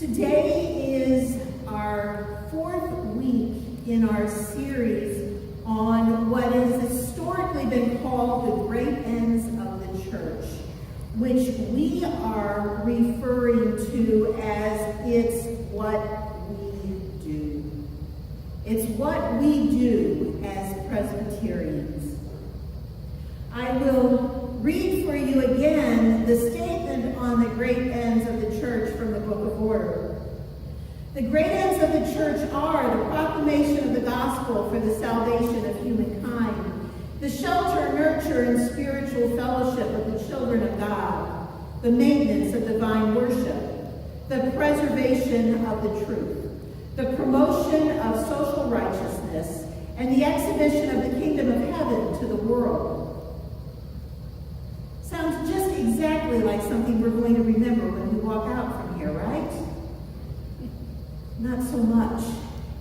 Today is our fourth week in our series on what has historically been called the great ends of the church, which we are referring to as it's what we do. It's what we do as Presbyterians. I will read for you again the statement on the great ends of the church from the Book of Order. The great ends of the church are the proclamation of the gospel for the salvation of humankind, the shelter, nurture, and spiritual fellowship of the children of God, the maintenance of divine worship, the preservation of the truth, the promotion of social righteousness, and the exhibition of the kingdom of heaven to the world. Sounds just exactly like something we're going to remember when we walk out from here, right? Not so much.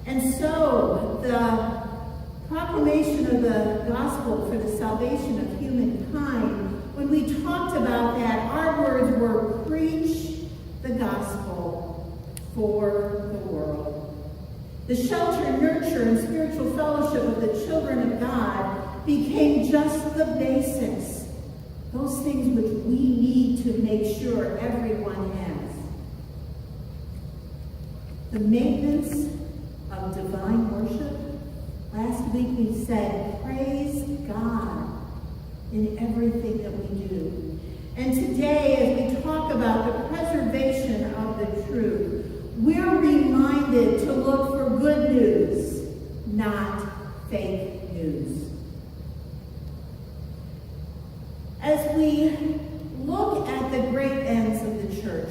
And so, the proclamation of the gospel for the salvation of humankind, when we talked about that, our words were preach the gospel for the world. The shelter, nurture, and spiritual fellowship of the children of God became just the basics. Those things which we need to make sure everyone has. The maintenance of divine worship. Last week we said, praise God in everything that we do. And today, as we talk about the preservation of the truth, we're reminded to look for good news, not fake news. As we look at the great ends of the church,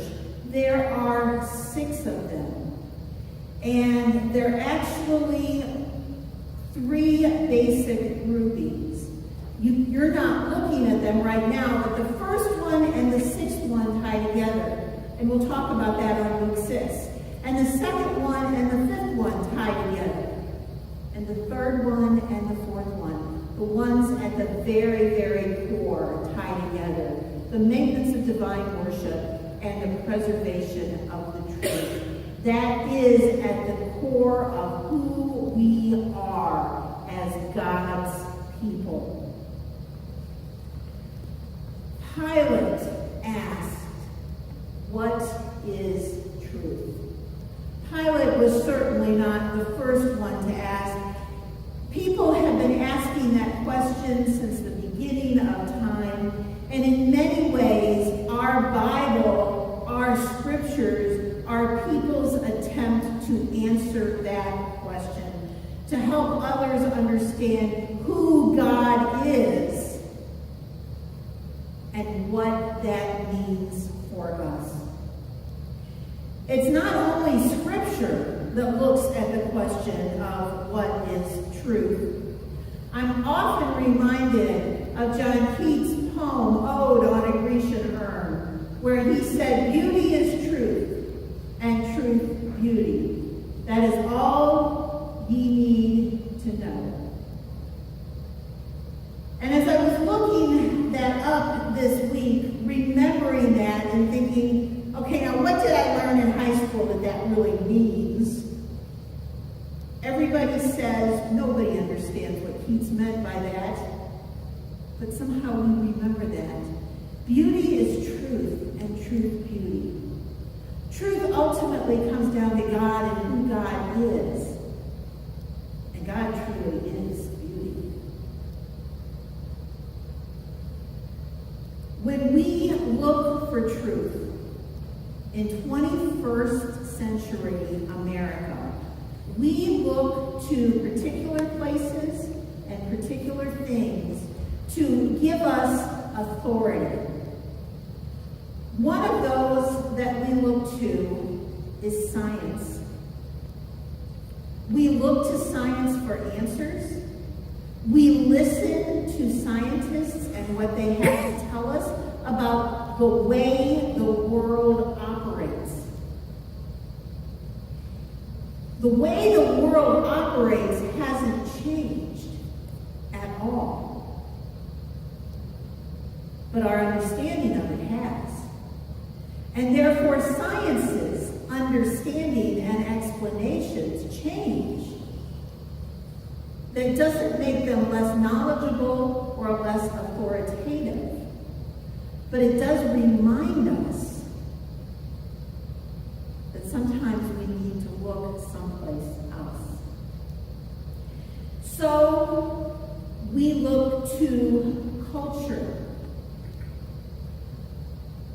there are 6 of them. And they're actually 3 basic groupings. You're not looking at them right now, but the first one and the 6th one tie together. And we'll talk about that on week 6. And the 2nd one and the 5th one tie together. And the 3rd one and the 4th one. The ones at the very, very core tie together. The maintenance of divine worship and the preservation of the truth. That is at the core of who we are as God's people. Pilate asked, what is truth? Pilate was certainly not the first one to ask. People have been asking that question since the beginning of time, and in many ways, our Bible, our scriptures, are people's attempt to answer that question, to help others understand who God is and what that means for us. It's not only scripture that looks at the question of what is truth. I'm often reminded of John Keats' poem, Ode on a Grecian Urn, where he said, beauty is truth, and truth beauty. That is all ye need to know. And as I was looking that up this week, remembering that and thinking, okay, now what did I learn in high school that really means? Everybody says nobody understands what Keats meant by that, but somehow we remember that. Beauty is truth, and truth beauty. Truth ultimately comes down to God and who God is. And God truly is beauty. When we look for truth in 21st century America, we look to particular places and particular things to give us authority. One of those that we look to is science. We look to science for answers. We listen to scientists and what they have to tell us about the way the world operates. The way the world operates hasn't changed at all. But our understanding of it has. And therefore, sciences understanding and explanations change, that doesn't make them less knowledgeable or less authoritative, but it does remind us that sometimes we need to look someplace else. So we look to culture.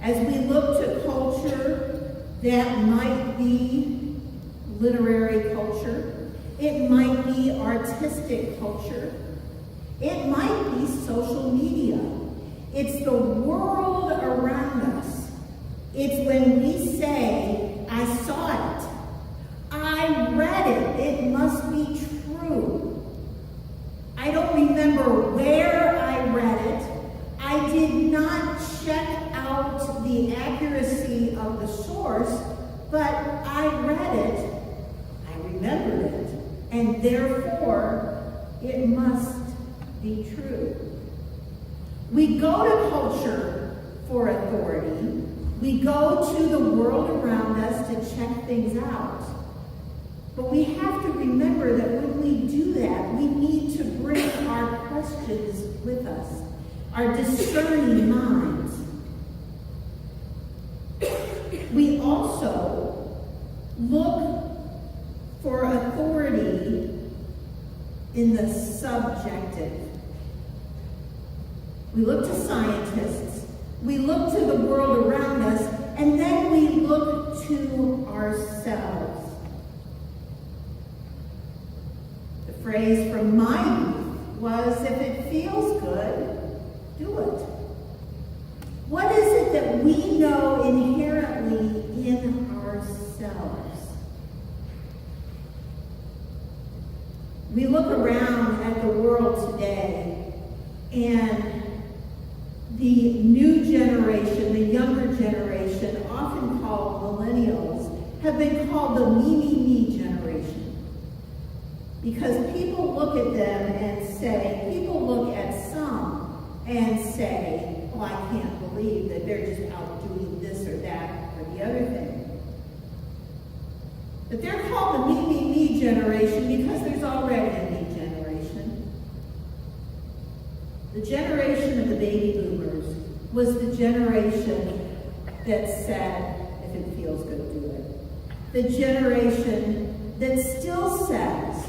As we look to culture, that might be literary culture. It might be artistic culture. It might be social media. It's the world around us. It's when we say, I saw it. I read it. It must be true. I don't remember where I read it. I did not check out the accuracy of the source, but I read it. I remembered it. And therefore, it must be true. We go to culture for authority. We go to the world around us to check things out. But we have to remember that when we do that, we need to bring our questions with us, our discerning minds. We also look for authority in the subjective. We look to scientists, we look to the world around us, and then we look to ourselves. The phrase from my youth was, if it feels good, do it. What is it that we know inherently in ourselves? We look around at the world today, and the new generation, the younger generation, often called millennials, have been called the me generation. Because people look at them and say, people look at some and say, oh, I can't believe that they're just out doing this or that or the other thing. But they're called the me generation because there's already a me generation. The generation of the baby boomers was the generation that said, if it feels good, do it. The generation that still says,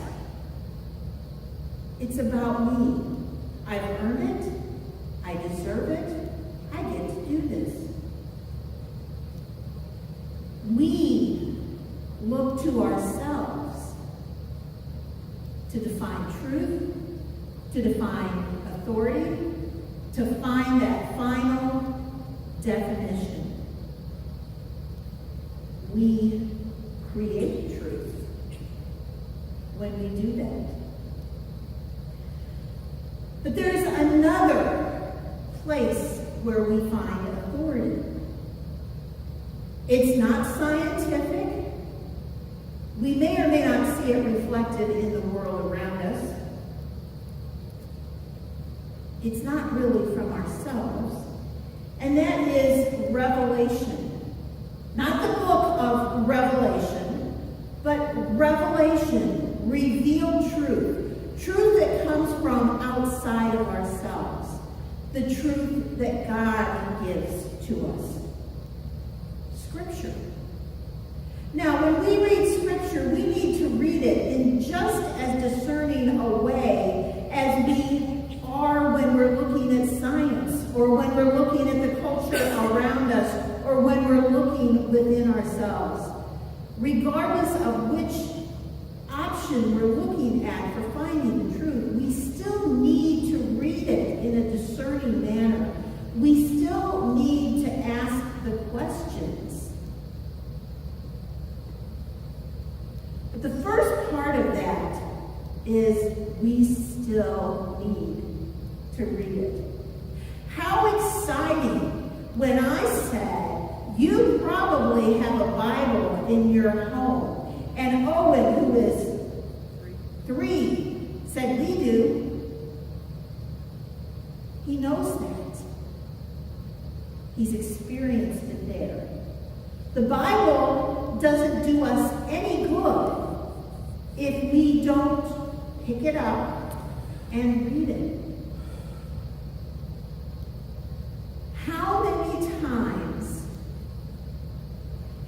it's about me. I've earned it. I deserve it. I get to do this. We look to ourselves to define truth, to define authority, to find that final definition. We create truth when we do that. But there's another place where we find authority. It's not scientific. We may or may not see it reflected in the world around us. It's not really from ourselves. And that is revelation. Not the book of Revelation, but revelation, revealed truth. Truth that comes from outside of ourselves. The truth that God gives to us. Scripture. Now, when we read Scripture, we need to read it in just as discerning a way as we are when we're looking at science, or when we're looking at the culture around us, or when we're looking within ourselves. Regardless of which option we're looking at for finding the truth, we still need to read it in a discerning manner. We still need to ask the questions. But the first part of that is we still need to read it. How exciting when I said, you probably have a Bible in your home. And Owen, who is 3, said, we do. He knows that. He's experienced it there. The Bible doesn't do us any good if we don't pick it up and read it. How many times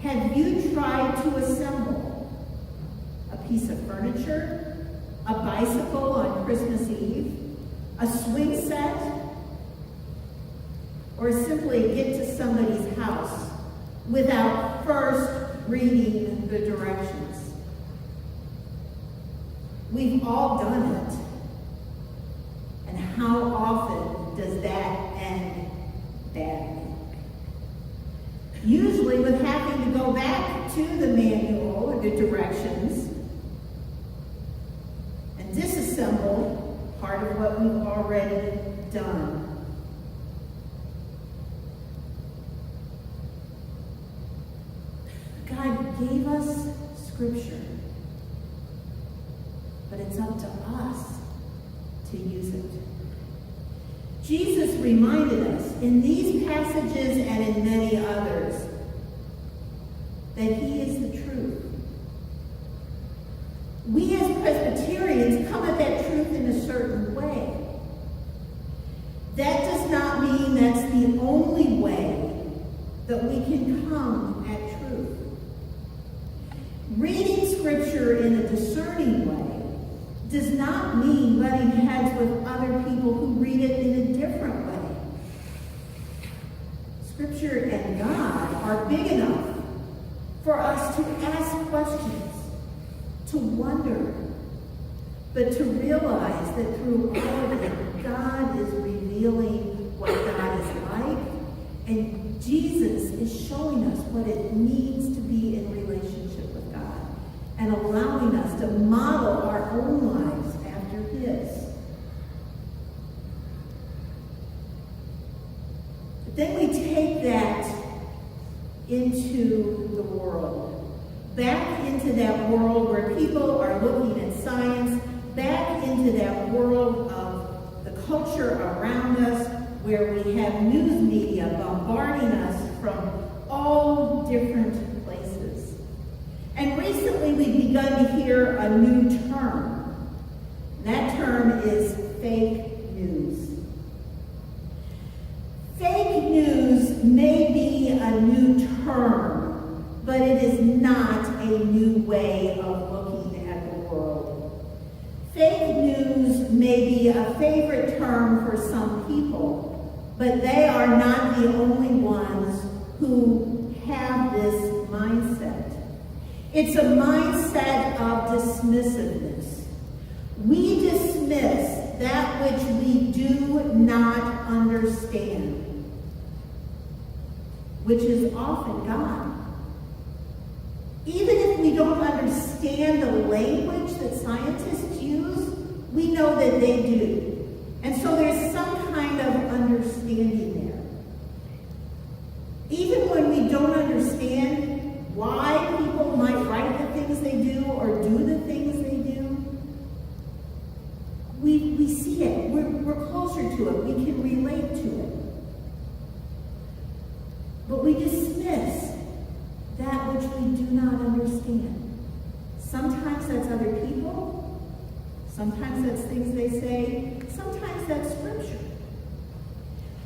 have you tried to assemble a piece of furniture, a bicycle on Christmas Eve, a swing set, or simply get to somebody's house without first reading the directions? We've all done it. And how often does that end badly? Usually with having to go back to the manual or the directions and disassemble part of what we've already done. God gave us Scripture, but it's up to us to use it. Jesus reminded us in these passages and in many others that He is the truth. We as Presbyterians come at that truth in a certain way. That does not mean that's the only way that we can come at truth. Reading Scripture in a discerning way does not mean butting heads with other people who read it in a different way. Scripture and God are big enough for us to ask questions, to wonder, but to realize that through all of it, God is revealing what God is like, and Jesus is showing us what it means to be in relationship with God and allowing us to model our own lives after His. But then we take that into the world, back into that world where people are looking at science, back into that world of the culture around us, where we have news media bombarding us from all different places. And recently we've begun to hear a new term. That term is fake news. Fake news may be a new term, but it is not a new way of looking at the world. Fake news may be a favorite term for some people, but they are not the only ones who have this mindset. It's a mindset of dismissiveness. We dismiss that which we do not understand, which is often God. Even if we don't understand the language that scientists use, we know that they do. And so there's some kind of understanding there. Even when we don't understand why people might write the things they do or do the things they do, we see it. We're closer to it. We can relate to it. But we dismiss that which we do not understand. Sometimes that's other people. Sometimes that's things they say. Sometimes that's Scripture.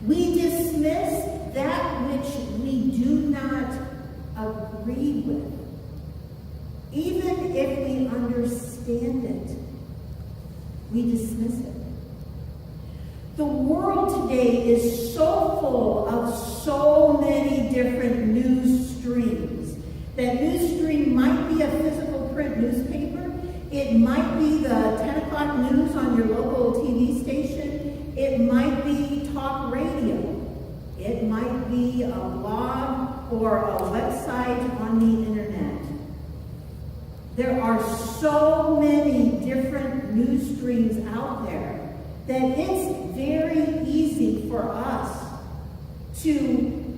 We dismiss that which we do not agree with, even if we understand it. We dismiss it. The world today is so full of so many different news streams. That news stream might be a physical print newspaper. It might be the 10 o'clock news on your local TV station. It might be talk radio. It might be a blog or a website on the internet. There are so many different news streams out there that it's very easy for us to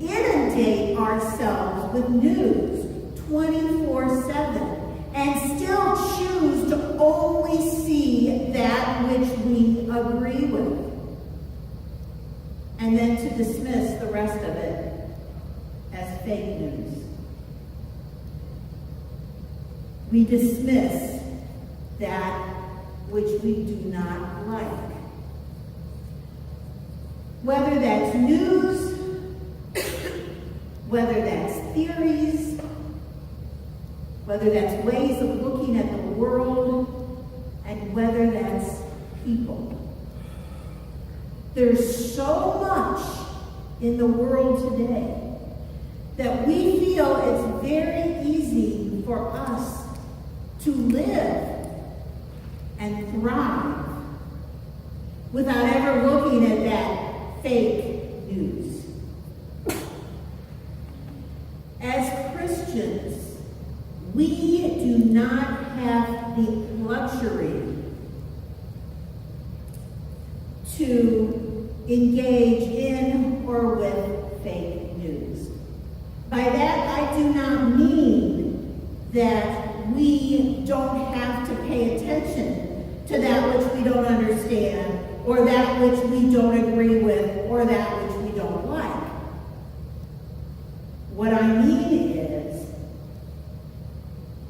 inundate ourselves with news 24/7 and still choose to only see that which we agree with, and then to dismiss the rest of it as fake news. We dismiss that which we do not like. Whether that's news, whether that's theories, whether that's ways of looking at the world, and whether that's people. There's so much in the world today that we feel it's very easy for us to live and thrive without ever looking at that fake news. As Christians, we do not have the luxury to engage in or with fake news. By that, I do not mean that we don't have to pay attention to that which we don't understand, or that which we don't agree with, or that which we don't like. What I mean is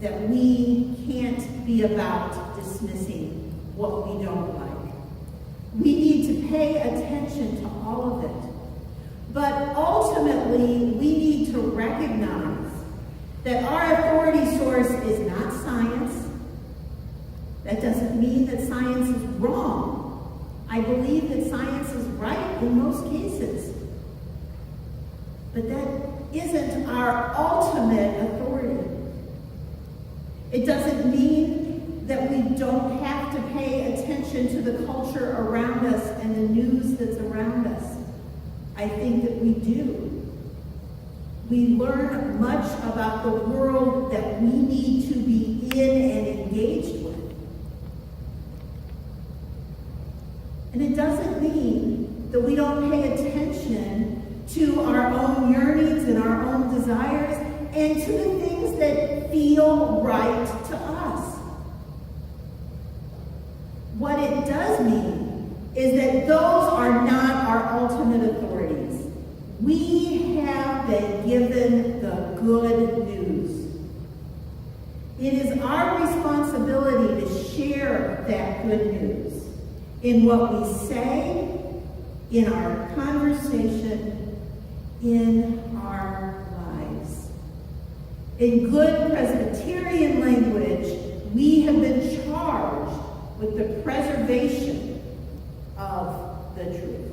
that we can't be about dismissing what we don't like. We need to pay attention to all of it. But ultimately, we need to recognize that our authority source is not science. That doesn't mean that science is wrong. I believe that science is right in most cases. But that isn't our ultimate authority. It doesn't mean that we don't have to pay attention to the culture around us and the news that's around us. I think that we do. We learn much about the world that we need to be in and engaged with. And it doesn't mean that we don't pay attention to our own yearnings and our own desires and to the things that feel right to us. What it does mean is that those are not our ultimate authorities. We have been given the good news. It is our responsibility to share that good news in what we say, in our conversation, in our lives. In good Presbyterian language, we have been charged with the preservation of the truth.